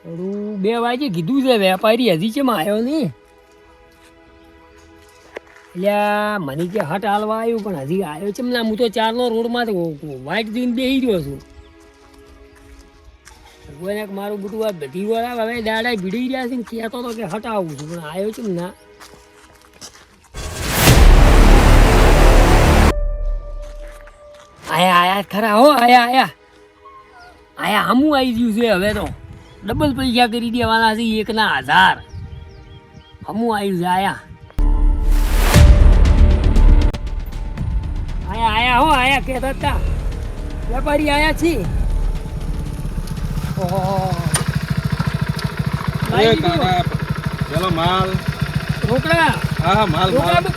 2 વાગે કીધું છે વેપારી હજી ચેમ આવ્યો નહીં. એટલે મને કે હટ હાલવા આવ્યું પણ હજી આવ્યો છે ને. હું તો 4નો રોડમાં વાઇટ જઈને બેસી રહ્યો છું. કોઈને મારું બધું આ બધી વાર હવે દાડા ભીડી રહ્યા છે ને કહેતો હતો કે હટ આવું છું પણ આવ્યો છે ને ના. આયા ખરા હો આયા હમું આવી ગયું છે. હવે તો ડબલ પૈસા કરી દેવાના છે 1ના 1000. હમું આવ્યું છે આયા કહેતા હતા વેપારી આયા છે. ચલો માલ રોકડા. હા માલ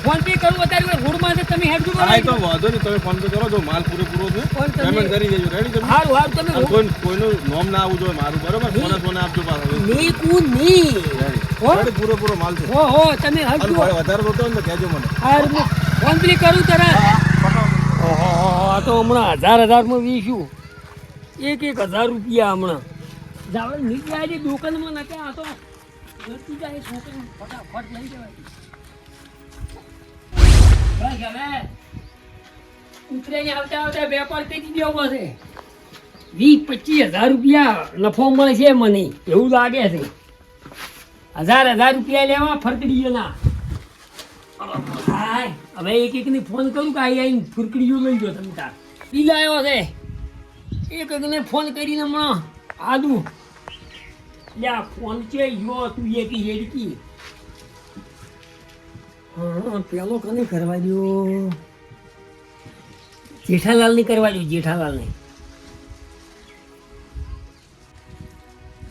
ફોન પે કરું અત્યારે રોડમાં છે તમે હેડજો. હા તો વાંધો નહીં તમે ફોન પે કરો જો માલ પૂરો છે પેમેન્ટ કરી દેજો. રેડી તમે હારું તમે કોઈનું નોમ ના આવવું જોઈએ મારું બરોબર. સોને આપજો પાછો ની કુન ની રેડી પૂરો માલ છે. હો તમે હટજો. વધારે રોતો ને કહેજો મને. હારું ફોન પે કરું તરત. ઓહો આ તો હમણાં 1000 માં વીશું 1,000 રૂપિયા હમણાં જાવ નીચે આવી દુકાનમાં નાખ્યા. આ તો ગરતી જાય છોકરી ફટાફટ લઈ જવાય. બસ હવે ઉતરીને આવતા વેપાર કરી દેવો છે. 20-25,000 રૂપિયા નફો મળે છે મને એવું લાગે છે. 1000 રૂપિયા લેવા ફરકડીઓના. હવે એકની ફોન કરું કે આવીને ફુરકડીઓ લઈ ગયો તમે તાર બિલ આવ્યો છે. એકને ફોન કરીને હમણાં આદું લ્યા ફોન છે યો તું એકી હેડકી. હા પેલો કને કરવા દો. જેઠાલાલને કરવા દો. જેઠાલાલને.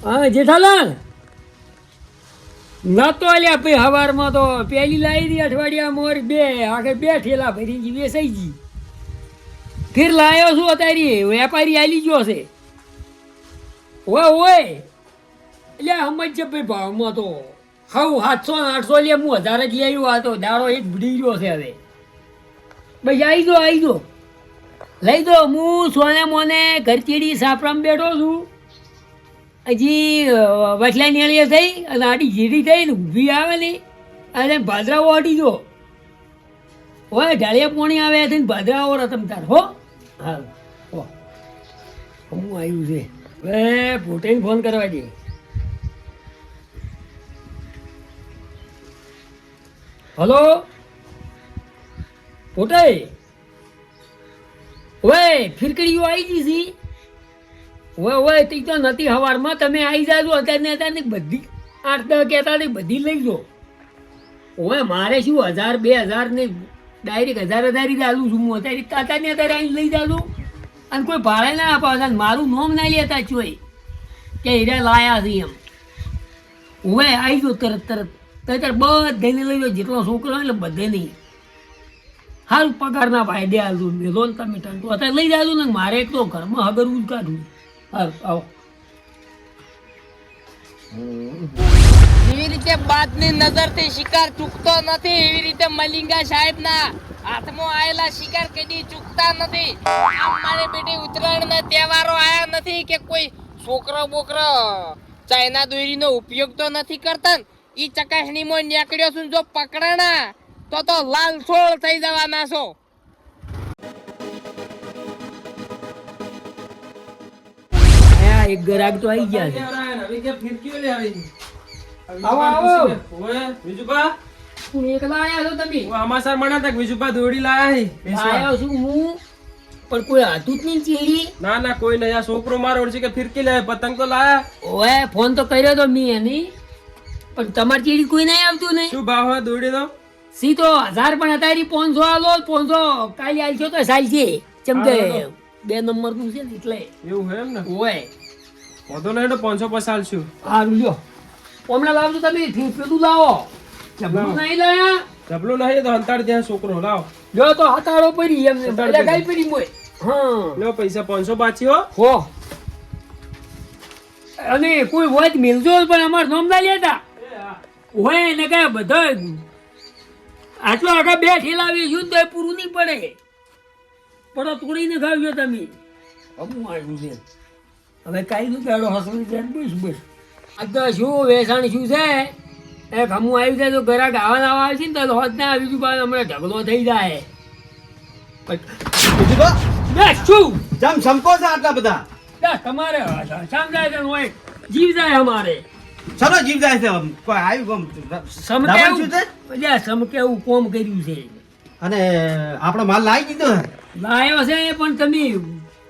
હા જેઠાલાલ ના તો અલ્યા ભાઈ સવારમાં તો પેલી લાવી હતી અઠવાડિયા મોર 2 આખે 2 ઠેલા ભરી વેસાઈ ગઈ. ફેર લાવ્યો છું અત્યારે વેપારી આલી ગયો છે. ઓય એટલે સમજ છે ભાઈ ભાવમાં તો હાવ 700-800 લે. હું 1000 જ લઈ આવ્યો. આ તો દાડો એક ભૂડી ગયો છે હવે. ભાઈ આવી દો લઈ દો. હું સોને મોને ઘરચીડી સાપરામાં બેઠો છું. હજી વચલા નેળીએ થઈ અને આડી જીરી થઈ ને ઊભી આવે ને અને ભાદરાઓ હટી જો હોય ઢાળિયા પોણી આવે છે ને ભાદરાઓ રતમ તાર હો. હા હો હું આવ્યું છે. હવે પોટેને ફોન કરવા દે. હલો પોટે ઓય ફિરકડીઓ આવી ગઈ છે. ઓય તે તો નથી સવારમાં તમે આવી જાજો. અત્યારે બધી 8-10 કહેતા હતી બધી લઈ જો. ઓય મારે શું 1000-2000 ને ડાયરેક્ટ 1000 જ આલું છું હું અત્યારે આવીને લઈ જાજો. અને કોઈ ભાડે ના અપાવતા મારું નોમ ના લેતા ચોય કે હીરા લાયા છે એમ. ઓય આવી જો તરત અત્યારે બધાને લઈ જાઓ. જેટલો છોકરો હોય એટલે બધે નહીં સારું પગારના ફાયદે આલું મેલો ને તમે ટંટો અત્યારે લઈ જાજો ને. મારે એક તો ઘરમાં હગરવું જ કાઢવું. આવો જેવી રીતે બાદની નજરથી શિકાર ચૂકતો નથી એવી રીતે મલિંગા સાહેબના હાથમાં આયેલા શિકાર કદી ચૂકતા નથી. આમ મારે બેટી ઉત્તરાયણના તહેવારો આયા નથી કે કોઈ છોકરો બોકરો ચાઇના દોરીનો ઉપયોગ તો નથી કરતા ને. ઈ ચકાસણીમાં નીકળ્યો છું જો પકડાણા તો લાલ છોડ થઈ જવાના છો. એક ગ્રાહક તો આવી ગયા છે. હું એકલા આયા છો તમે? દોડી લાયા આયો છું હું પણ કોઈ હતું જ નહીં ચીડી. ના કોઈ નહીં. આ છોકરો મારો છે કે ફિરકી લાવે પતંગ તો લાયા. ઓય ફોન તો કર્યો તો મેં એની પણ તમારી ચીડી કોઈ નહીં આવતું નહીં. શું ભાવ હોય દોડી દો? સી તો 1000 પણ અત્યારે 500 આલો. 500 કાલે આલશો તો ચાલશે. ચમ કે 2 નંબરનું છે ને એટલે એવું હે એમ ને. ઓય વધુ નહીં તો 500 પસાલશું. હારું લ્યો હમણાં લાવજો તમે. પેલું લાવો ચપલું નહીં લાયા. ચપલું નહીં તો અંતાડ ત્યાં છોકરો લાવ. જો તો હતાડો પડી એમને ગાય પડી મોય. હા લ્યો પૈસા 500 બાચી હો. અને કોઈ વાત મિલજો પણ અમાર નામ ના લેતા હોય ને કે બધા આટલો આગળ 2 ઠેલા વેચ્યું તો પૂરું નહીં પડે. પડો તોડીને ખાવજો તમે. હમું આવ્યું છે હવે કાંઈ નું દાડો હસવું છે બસ આ તો શું વેચાણ શું છે એક હમું આવી જાય તો ઘરાક આવા નવા આવે છે ને તો હોત ના આવી પાછું હમણાં ઢગલો થઈ જાય બીજું બસ શું જમ સંકો છે આટલા બધા બસ તમારે સમજાય છે હોય જીવ જાય અમારે ચલો જીવ જાય છે કોઈ આવ્યું સમકે દાબણ શું છે? સમકે એવું કોમ કર્યું છે અને આપણો માલ લાવી દીધો હે લાયો છે પણ તમે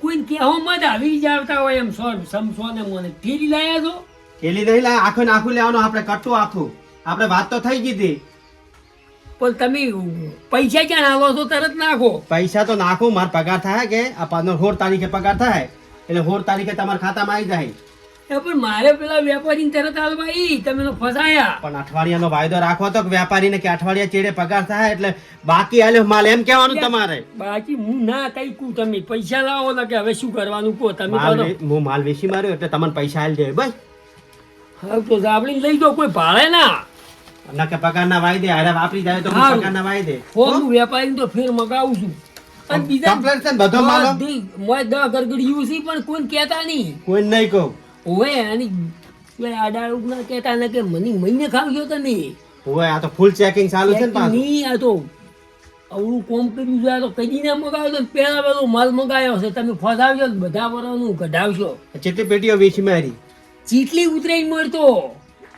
કોઈ કહેવો મત આવી જ આવતા હોય એમ સમસો ને મને ફેરી લાયા છો કેલી નહીં લાય આખું ને આખું લેવાનું આપણે કટું આખું આપણે વાત તો થઈ ગઈ હતી પણ તમે પૈસા ક્યાં આવો છો તરત નાખો પૈસા તો નાખું મારો પગાર થાય કે આ 16 તારીખે પગાર થાય એટલે 16 તારીખે તમારા ખાતામાં આવી જાય એ પણ મારે પેલા વેપારીને તરત આલવા ઈ તમે તો ફસાયા પણ અઠવાડિયાનો વાયદો રાખવો તો કે વેપારીને કે અઠવાડિયા ચેડે પગાર થાય એટલે બાકી આલ્યો માલ એમ કહેવાનું તમારે બાકી હું ના કઈ કું તમે પૈસા લાવો ને કે હવે શું કરવાનું કહો તમે માલ કહો હું માલ વેચી માર્યો એટલે તમને પૈસા આલી દે ભાઈ હવે તો જાબડીને લઈ જાઓ કોઈ ભાડે ના ના કે પગારના વાયદે હારે વાપરી જાય તો હારું. પગારના વાયદે હું વેપારીને તો ફેર મગાવું છું અને બીજા Complete છે ને બધો માલ? મોય 10 ગરગડિયું છે પણ કોઈ કહેતા નહીં કોઈ નહીં કહું ઓવે અને આડાળું ના કહેતા ને કે મને મહિને ખાવજો તમે ઓય આ તો ફૂલ ચેકિંગ ચાલુ છે ને પાછું નહીં આ તો અવળું કોમ કર્યું છે આ તો કદી ના મગાવ્યો તો પેલા બધો માલ મગાવ્યો છે તમે ફસાવજો ને બધા વરાનું કઢાવશો કેટલી પેટીઓ વેચી મારી ચીટલી ઉતરાઈ મળતો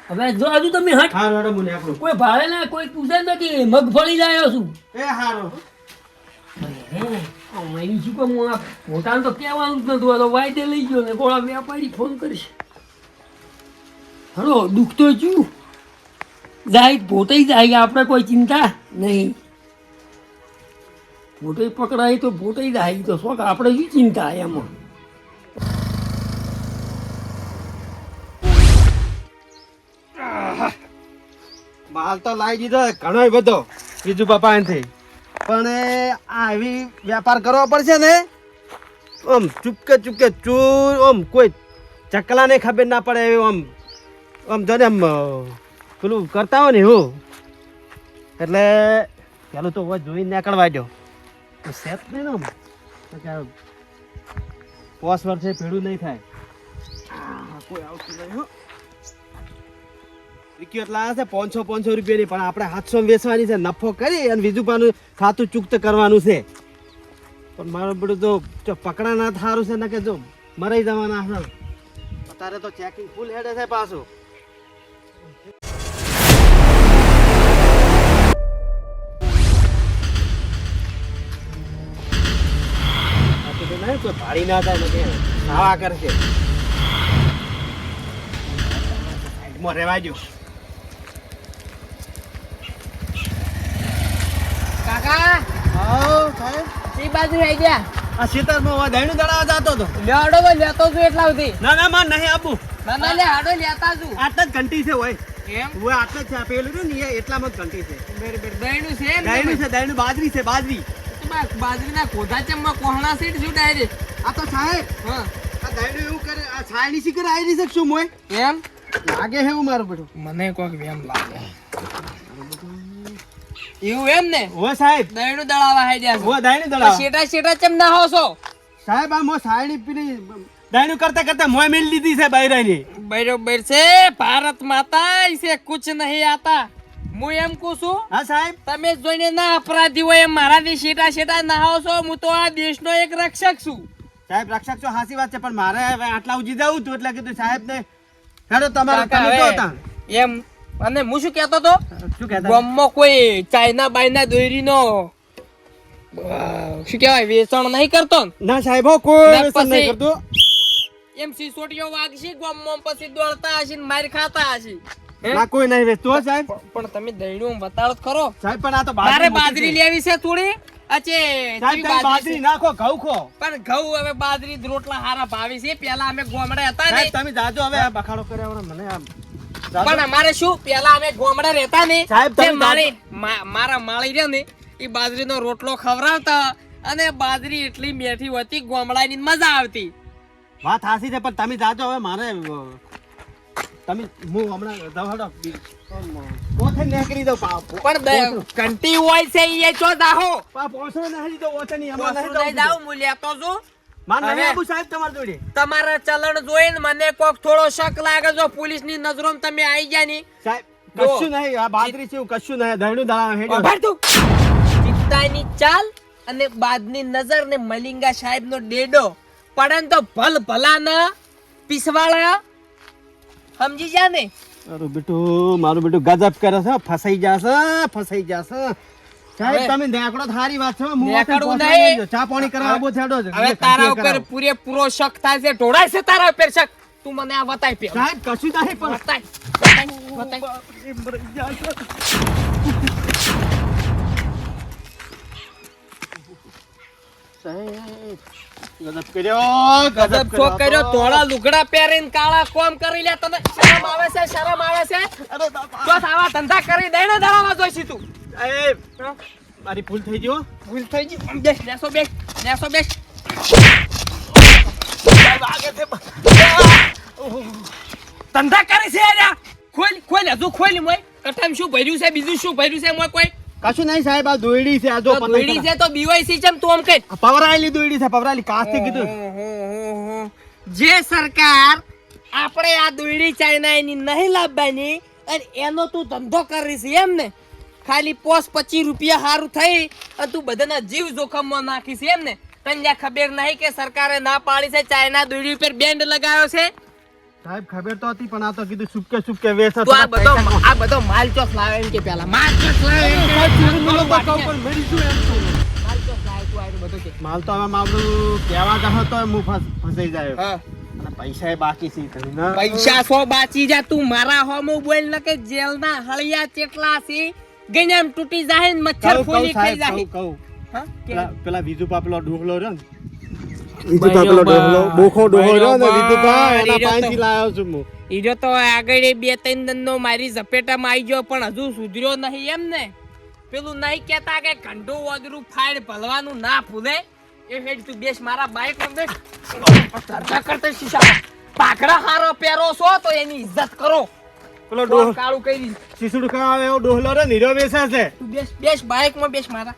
હવે જો હજુ તમે હટ હારું હેડો મને આપણું કોઈ ભાડે ના કોઈ પૂછે નથી મગફળી લાવ્યો છું એ હારું મારી શું કહું આ પોતાનું તો કહેવાનું જ નતું આ તો વાયદે લઈ ગયો ને કોળા વેપારી ફોન કરશે હલો દુઃખ તો શું જાય પોતે જાય આપણે કોઈ ચિંતા નહીં પોતે પકડાય તો પોતે જાય તો શોખ આપણે શું ચિંતા એમાં માલ તો લાવી દીધો ઘણો બધો બીજું પપ્પા એનથી પણ આ એવી વેપાર કરવો પડશે ને આમ ચૂપકે ચૂર આમ કોઈ ચકલાને ખબર ના પડે એવું આમ જોને આમ પેલું કરતા હોય ને એવું એટલે પેલું તો જોઈને નીકળવા દો સેટ નહીં ને આમ 5 વર્ષે ભેડું નહીં થાય કોઈ આવતું નહીં હો એટલા છે 500 રૂપિયાની પણ આપણે 700 વેચવાની છે નફો કરી અને બીજું પાનું ખાતું ચૂકત કરવાનું છે પણ મારું બધું તો પકડા ના થારું છે ને કે જો મરાઈ જવાના છે અત્યારે તો ચેકિંગ ફૂલ હેડે છે પાછું કોઈ ભાડી ના થાય ને ખાવા કરશે સાઈડમાં રહેવા દો કાકા આવ સાહેબ ઈ બાજુ આવી ગયા આ ખેતરમાં દહીંનું દડાવા જતો હતો લેડો તો લેતો છું એટલા સુધી ના ના માર નહીં આપું ના ના લે હાડો લેતા છું આટલા જ ઘંટી છે હોય એમ હોય આટલા જ છે પેલું છે ને એ એટલામાં જ ઘંટી છે બરાબર દહીંનું છે ને દહીંનું છે દહીંનું બાજરી છે બાજરી બાજરીના કોધા ચમમાં કોહણા સીટ શું ડાયરેક્ટ આ તો સાહેબ હા આ દહીંનું એવું કરે આ છાયની શીખર આવી છે શું મોય એમ લાગે છે એવું મારું બેટું મને કોક એમ લાગે એવું એમ ને હોય સાહેબ દહીંનું દળાવા હાઈ હોય દહીંનું દડાવ શેટા શેટા ચમ ના હો છો સાહેબ આ મો છાયની પેલી દહીંનું કરતા કરતા મોય મેલી લીધી છે બૈરાની બરોબર છે ભારત માતા ઇસે કુછ નહીં આતા હું એમ કહું છું હા સાહેબ તમે જોઈને ના અપરાધી હોય એમ મારાથી શેટા શેટા ના છો હું તો આ દેશનો એક રક્ષક છું સાહેબ રક્ષક છો હાસી વાત છે પણ મારે હવે આટલા ઉજી જવું હતું એટલે કીધું સાહેબ ને હેડો તમારે કાકા, તમે હવે જો તા એમ અને હું શું કહેતો તો શું કહેતા ગામમાં કોઈ ચાઇના બાયના દોરીનો શું કહેવાય વેચાણ નહીં કરતો ને? ના સાહેબ હો કોઈ ના, વ્યસન નહીં પછી- કરતું એમ સિસોટીઓ વાગશે ગામમાં પછી દોડતા હશે ને માર ખાતા હશે હે? ના કોઈ નહીં વેચતું હો સાહેબ પણ તમે દહીણું બતાડો તો ખરો સાહેબ પણ આ તો મારે મોટી બાજરી છે. લેવી છે થોડી અચે સાહેબ કેવી તમે બાજરી બાજરી છે? નાખો ઘઉં ખો પણ ઘઉં હવે બાજરી જ રોટલા હારા ભાવી છે પેલા અમે ગોમડે હતા ને સાહેબ તમે જાજો હવે આ બખાડો કર્યા વગર મને આમ જાજો. પણ અમારે શું પેલા અમે ગોમડે રહેતા ને સાહેબ, તમે તે મારા માળી રહ્યા ને એ બાજરીનો રોટલો ખવડાવતા અને બાજરી એટલી મીઠી હતી ગોમડાની મજા આવતી વાત હાસી છે પણ તમે જાજો હવે મારે તમે હું હમણાં દવાડો પોતે નીકળી દઉં પણ ઘંટી હોય છે એ ચો દાહો પોસડો નહીં દીધો ઓછો નહીં પોસું હમણાં નહીં જાઉં હું લેતો છું માન નહીં હવે- આબુ સાહેબ તમારી જોડે. તમારા ચલણ જોઈને મને કોક થોડો શક લાગે જો પોલીસની નજરોમાં તમે આવી ગયા ની સાહેબ જો. કશું નહીં આ બાદરી છે એવું કશું નહીં દહીણું દાણા હેડ્યો. ઉભા તું ચિત્તાની ચાલ અને બાદની નજર ને મલિંગા સાહેબ નો ડેડો પડન તો ભલ ભલા ન પીસવાળા સમજી જા ને મારું બેટું ગજબ કરે છે ફસાઈ જશે સાહેબ હવે- તમે નેકડો થારી વાત છો હું નેકડવું વાતે નહીં. પહોંચાડી ચા પાણી કરવા આવો છેડો છે. હવે તારા ઉપર પૂરેપૂરો શક થાય છે ઢોળાય છે તારા ઉપર શક તું મને આ બતાય પે સાહેબ કશું નહીં પણ બતાય ગજબ કર્યો ગજબ છો કર્યો ધોળા લુગડા પહેરીને કાળા કોમ કરી લે તને શરમ આવે છે અરે બાપા. બસ આવા ધંધા કરી દે ને દાડામાં જોઈશી તું સાહેબ મારી ભૂલ થઈ ગયો ભૂલ થઈ ગઈ બેસ નેસો બેસ ધંધા કરે છે યાર ખોલ હજુ ખોલ મોય કઠમ શું ભર્યું છે બીજું શું ભર્યું છે મોય કોઈ કશું નહીં સાહેબ આ દોયડી છે આ જો તો દોયડી છે તો બીવાયસી ચમ તું આમ કઈ પવરાયેલી દોયડી છે પવરાયેલી કાસ્તી કીધું જે સરકાર આપણે આ દોયડી ચાઇનાની નહીં લાવવાની અને એનો તું ધંધો કરીશ એમ ને ખાલી પોસ 25 રૂપિયા હારું થઈ અને તું બધાના જીવ જોખમમાં નાખીશ એમ ને તને જ્યાં ખબર નહીં કે સરકારે ના પાડી છે ચાઇના દોયડી ઉપર બેન્ડ લગાવ્યો છે સાહેબ ખબર તો હતી પણ આ તો કીધું સુપકે વેચ તો આ બધો માલ ચોસ લાવે એમ કે પેલા માલ ચોસ લાવે એમ કે માલ ચોસ લાવે તું આ બધો કે માલ તો હવે મારું કહેવા જતો તો હું ફસાઈ જાય હા અને પૈસા એ બાકી છે ઘણી ના. પૈસા સો બાચી જા તું મારા હોમો બોલ ન કે જેલના હળિયા ચેટલા છે ગણ્યામ તૂટી જાહે ને મચ્છર કહું ફોલી ખાઈ સાહેબ જાહે કહું હા પેલા વિજુપા પેલો ડોહલો રહ્યો ને બરોબર. બોખો ડોહો રહ્યો ને બરોબર. વિજુપા એના ઈજો તો- પાસેથી લાવ્યો છું હું ઈજો તો આગળ એ 2-3 દનનો મારી ઝપેટામાં આવી ગયો પણ હજુ સુધર્યો નહીં એમ ને પેલું નહીં કેતા કે કંડો વદરું ફાડ ભલવાનું ના ભૂલે એ હેડ તું બેસ મારા બાઈક માં બેસ ધંધા કરતા શીશા પાઘડા હારો પહેરો છો તો એની ઇજ્જત કરો પેલો ડોહ ડોહ કાળું કરી શીશુડ ખાવા એવો ડોહલો રહ્યો નીરો વેચે છે તું બેસ બાઈક માં બેસ મારા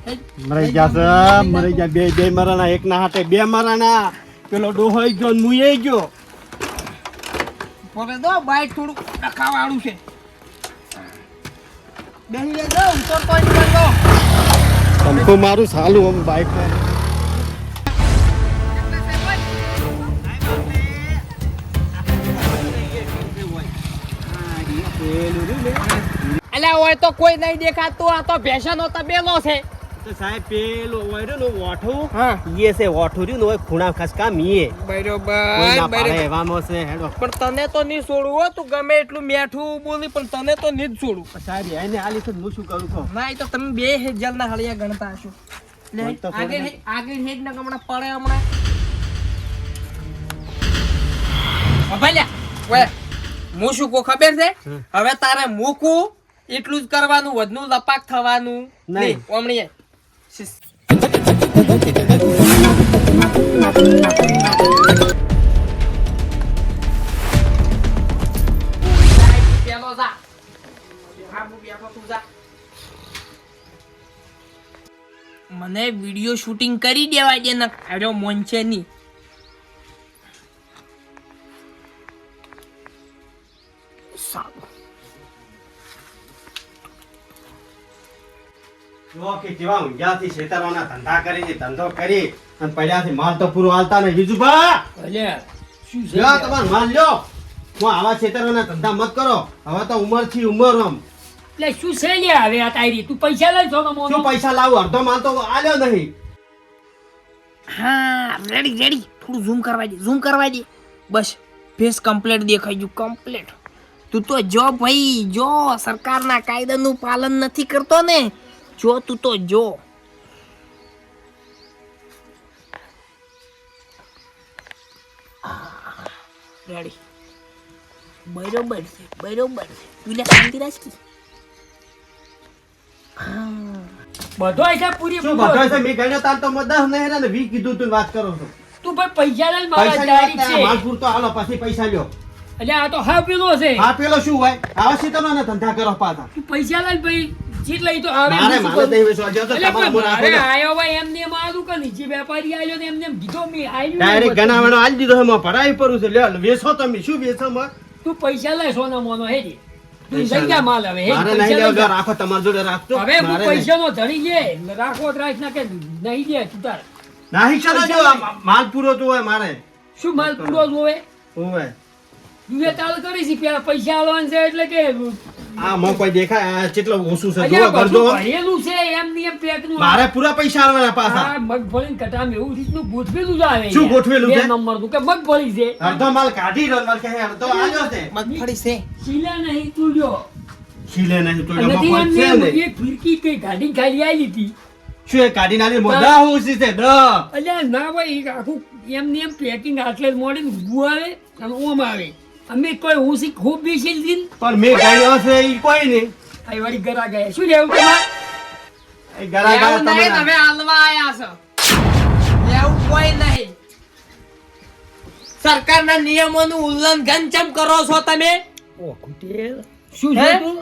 હેડ. મરી ગયા બે મરાના એક ના હાથે બે મરાના પેલો ડોહો ઈ ગયો ને મું એ ગયો પોકે દો બાઈક થોડું રખાવાળું છે બેહી લેજો ઉતરતો નહીં કરતો તમકો મારું સાલું આમ બાઈક અલ્યા હોય તો કોઈ નહીં દેખાતું આ તો ભેંસનો તબેલો છે તો સાહેબ પેલો ઓયરો નો ઓઠું હા ઈએ છે ઓઠું રહ્યું ને ઓય ખૂણા ખસકા મીએ કોઈ ના બરોબર પાડે એવામાં છે હેડો પણ તને તો નહીં છોડવું હો તું ગમે એટલું મેઠું બોલી પણ તને તો નહીં જ છોડું સાહેબ એને આલી છે હું શું કરું કહો ના એ તો તમે બે જેલના હળિયા ગણતા હશો લે, મને તો આગળ આગળ હેડ ને હમણાં પડે હમણાં ભાલ્યા ઓય હું શું કહું ખબર છે હવે તારે મૂકું એટલું જ કરવાનું વધનું લપાક થવાનું નહીં. ઓમણી પેલો જા આ હું બેઠો તું જા મને વિડિયો શૂટિંગ કરી દેવા દે ને આવ્યો મોંચે ની સારું જો કે કેવા ઊંઘ્યાથી શેતરવાના ધંધા કરી છે ધંધો કરી અને પડ્યાથી માલ તો પૂરો હાલતા નહીં બીજુભા અલ્યા શું છે લ્યો તમાર માલ લ્યો હું આવા શેતરવાના ધંધા મત કરો હવે તો ઉંમર થી ઉંમર આમ એટલે શું છે લ્યા હવે આ તારી તું પૈસા લઈ છો કે શું પૈસા લાવું અડધો માલ તો આલ્યો નહીં હા રેડી રેડી થોડું ઝૂમ કરવા દે બસ ફેસ કમ્પ્લીટ દેખાઈ ગયું કમ્પ્લીટ તું તો જો ભાઈ જો સરકારના કાયદાનું પાલન નથી કરતો ને જો તું તો જો રેડી બરોબર છે તું લે શાંતિ રાખી બધો છે પૂરી શું બધો છે મેં ગણ્યો તાર તો મેં 10 નહીં ને 20 કીધું તું વાત કરો છો તું ભાઈ પૈસા લઈ મારા પૈસા તારી લેવા છે માલ પૂરતો હાલો પછી પૈસા લ્યો એટલે આ તો હા પેલો છે આ પેલો શું હોય આવા શેતરવાના ધંધા કરો પાછા તું પૈસા લઈ ભાઈ ચીટલે ઈ તો હવે મારે હું શું મારે કરું? નહીં વેચવા જાવ તો એટલે તમારે પણ બોલ રાખો મારે ને. આયો ભાઈ એમને એમ આલું કે નીચે વેપારી આલ્યો ને એમને એમ કીધો મેં આલ્યું ડાયરેક્ટ નહીં ગણાવાનો આલી દીધો છે, માં ભરાઈ પડું છે. લ્યો, વેચો તમે. શું વેચો માં? તું પૈસા લે સોના મોનો હેજી તું પૈસા લઈ જા માલ હવે હેજી, મારે પૈસા નહીં લઈ લેવો. જા. રાખો, તમારી જોડે રાખજો. હવે હું મારે નહીં. પૈસાનો ધણી છે રાખો તો રાખ ના કે નહીં દે તું તાર નાહી ચાલો જો, આ માલ પૂરો તો હોય મારે. શું માલ પૂરો જોવે હોવે. તું એ તાલ કરી છે પેલા પૈસા આલવાના છે એટલે કે આ માં કોઈ દેખાય આ કેટલો ઓછું છે. અહીંયા જુઓ, બધું કરજો. ભરેલું છે એમ ને એમ પેકનું મારે પૂરા પૈસા આવવાના પાછા. આ મગફળી કટામ એવું રીતનું ગોઠવેલું જ આવે શું યાર. ગોઠવેલું બે છે? નંબરનું કે મગફળી છે અડધો માલ કાઢી રહ્યો, માલ કહે અડધો આલ્યો છે. મગફળી છે શીલા નહીં તું લ્યો ખીલે નહીં તો અને એમાં નથી કોઈ છે એમને નહીં. એક ફિરકી કઈ ગાડી ખાલી આલી હતી શું એ કાઢી નાલી મોઢા ઓછી છે દ. અલ્યા ના ભાઈ ઈ આખું એમને એમ પેકિંગ આટલે મોડી ઊભું આવે અને ઓમ આવે અમે કોઈ હું શી ખૂબ બેસી લીધી પણ મેં ગાડ્યો છે ઈ કોઈ નહીં. આ વળી ગરા ગયા શું લેવું તમારે એ ગરા ગરા એવું નહીં, તમે તમે હાલવા આયા છો એવું કોઈ નહીં. સરકારના નિયમોનું ઉલ્લંઘન ચમ કરો છો તમે? ઓ કુટેલ શું હે? છે તું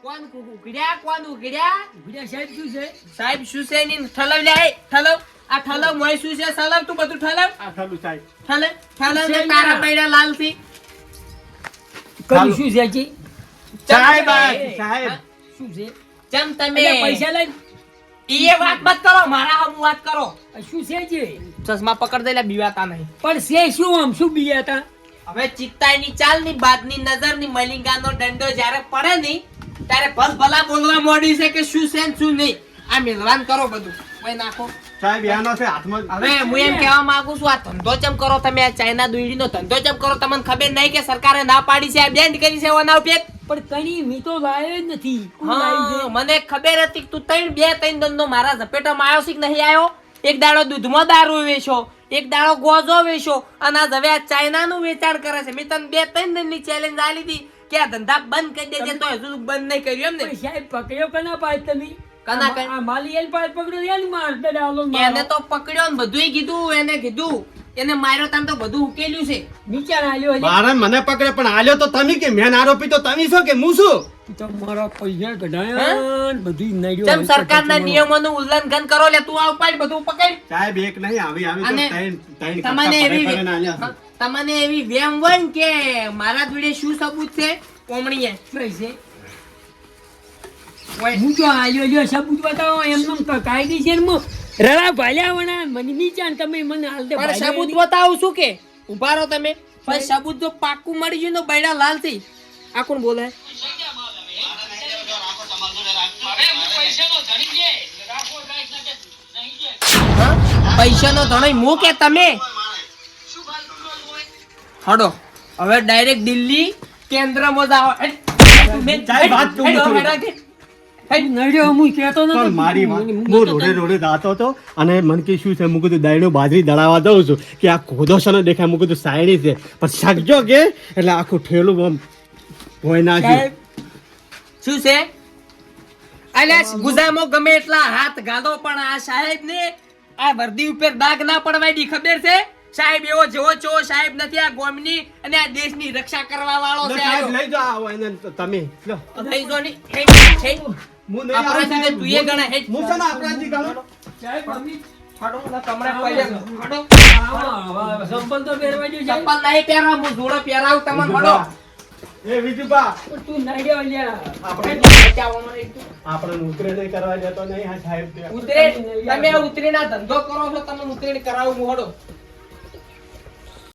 કોણ ઉઘડ્યા કોણ ઉઘડ્યા? ભૂડા સાહેબ શું છે સાહેબ શું છે ની ઠલવ લે ઠલવ આ ઠલવ મોય શું છે સલવ તું બધું ઠલવ આ ખાલું સાહેબ. ઠલવ ઠલવ ને છે તારા ના. બૈરા લાલ થી કયું શું છે જી સાહેબ આ એ, સાહેબ. શું છે ચમ તમે અલ્યા પૈસા લઈ ઈએ વાત મત કરો મારા હમ વાત કરો. આ શું છે જી ચશ્મા પકડ દે લે બીવાતા નહીં. પણ છે શું આમ શું બીયા હતા હવે ચિત્તાની ચાલની બાદની નજરની મલિંગાનો દંડો જ્યારે પડે ની ત્યારે ભલ ભલા બોલવા મોડી છે કે શું છે ને શું નહીં. આ મિલવાન કરો બધું ઓય નાખો. સાહેબ આનો છે હાથમાં. હવે હું એમ કહેવા માંગુ છું આ ધંધો ચમ કરો તમે આ ચાઇના દોઈડીનો ધંધો ચમ કરો તમને ખબર નહીં કે સરકારે ના પાડી છે આ બેન્ડ કરી છે ઓના ઉપયોગ. પણ કણી મી તો લાયો જ નથી કોણ લાવી હા છે? મને ખબર હતી કે તું ત્રણ ધંધો મારા ઝપેટામાં આવ્યો છે કે નહીં આવ્યો. એક દાડો દૂધમાં દારૂ વેચો, એક દાડો ગોજો વેચો અને આજ હવે આ ચાઇનાનું વેચાણ કરે છે. મેં તને બે ત્રણ દિનની ચેલેન્જ આલી હતી કે આ ધંધા બંધ કરી દેજે તો હજુ બંધ નહીં કર્યું એમ ને. પણ સાહેબ પકડ્યો કના પાડ તમે કના કઈ? આ માલી એલ પાડ પકડ્યો એની માર દે ડાલો એને તો પકડ્યો ને બધુંય કીધું એને કીધું એને માર્યો તને તો બધું ઉકેલ્યું છે. નીચે આલ્યો હજી મારે મને પકડે પણ આલ્યો તો તમે કે મેન આરોપી તો તમે છો કે હું છું? તો મારા પૈસા કઢાયા ને બધું નડ્યો જેમ સરકારના નિયમોનું ઉલ્લંઘન કરો લે તું આ ઉપાડ બધું પકડ. સાહેબ એક નહીં આવી આવી તો અને ત્રણ તમને એવી કરીને આલ્યા છે. તમને એવી વેમ હોય ને કે મારા જોડે શું સબૂત છે કોમણીએ પૈસે હું તો આલ્યો જો સબૂત બતાવો એમનો કાયદેસરમાં રળા ભાલ્યા વણા મને નીચા ને તમે મને હાલ દે પણ સબૂત બતાવું શું કે ઉભા રહો તમે પણ સબૂત જો પાક્કું મળી ગયું ને બૈડા લાલ થી આ કોણ બોલે પૈસાનો ધણી હું કે તમે હડો હવે ડાયરેક્ટ દિલ્હી કેન્દ્રમાં જાઓ સાહેબ, વાત કહું છું. નડ્યો હું કહેતો નતો પણ મારી વાત હું રોડે રોડે જાતો હતો અને મને કે શું છે હું કીધું દાયણું બાજરી દળાવા દઉં છું કે આ ખોદો છે ને દેખાય હું કીધું સાયણી છે પણ શકજો કે એટલે આખું ઠેલું આમ ભોય નાખ્યું. શું છે અલ્યા ગુજામો ગમે એટલા હાથ ગાદો પણ આ સાહેબ ને આ વર્દી ઉપર દાગ ના પડવાય દી ખબર છે સાહેબ એવો જેવો ચો સાહેબ નથી આ ગોમની અને આ દેશની રક્ષા કરવા વાળો લો છે સાહેબ, આયો. લઈ જાઓ એને તમે લો. લઈ જો ની હે હું નહીં આપણા આવું, જીતે સાહેબ. તુંએ ગણા હે હું છે ને આપણાથી ગણો. સાહેબ અમે હડો ના કમરે પૈયા હડો સંપલ તો પહેરવા જો સાહેબ ચપ્પલ નહીં પહેરવા હું જોડો પહેરાવ તમને હડો એ વિજુબા તું નડ્યો લ્યા આપણે ઉતરે નહીં કરવા જતો નહીં આ સાહેબ ત્યાં. ઉતરે તમે ઉતરીના ધંધો કરો છો તમે ઉતરીને કરાવું હું હડો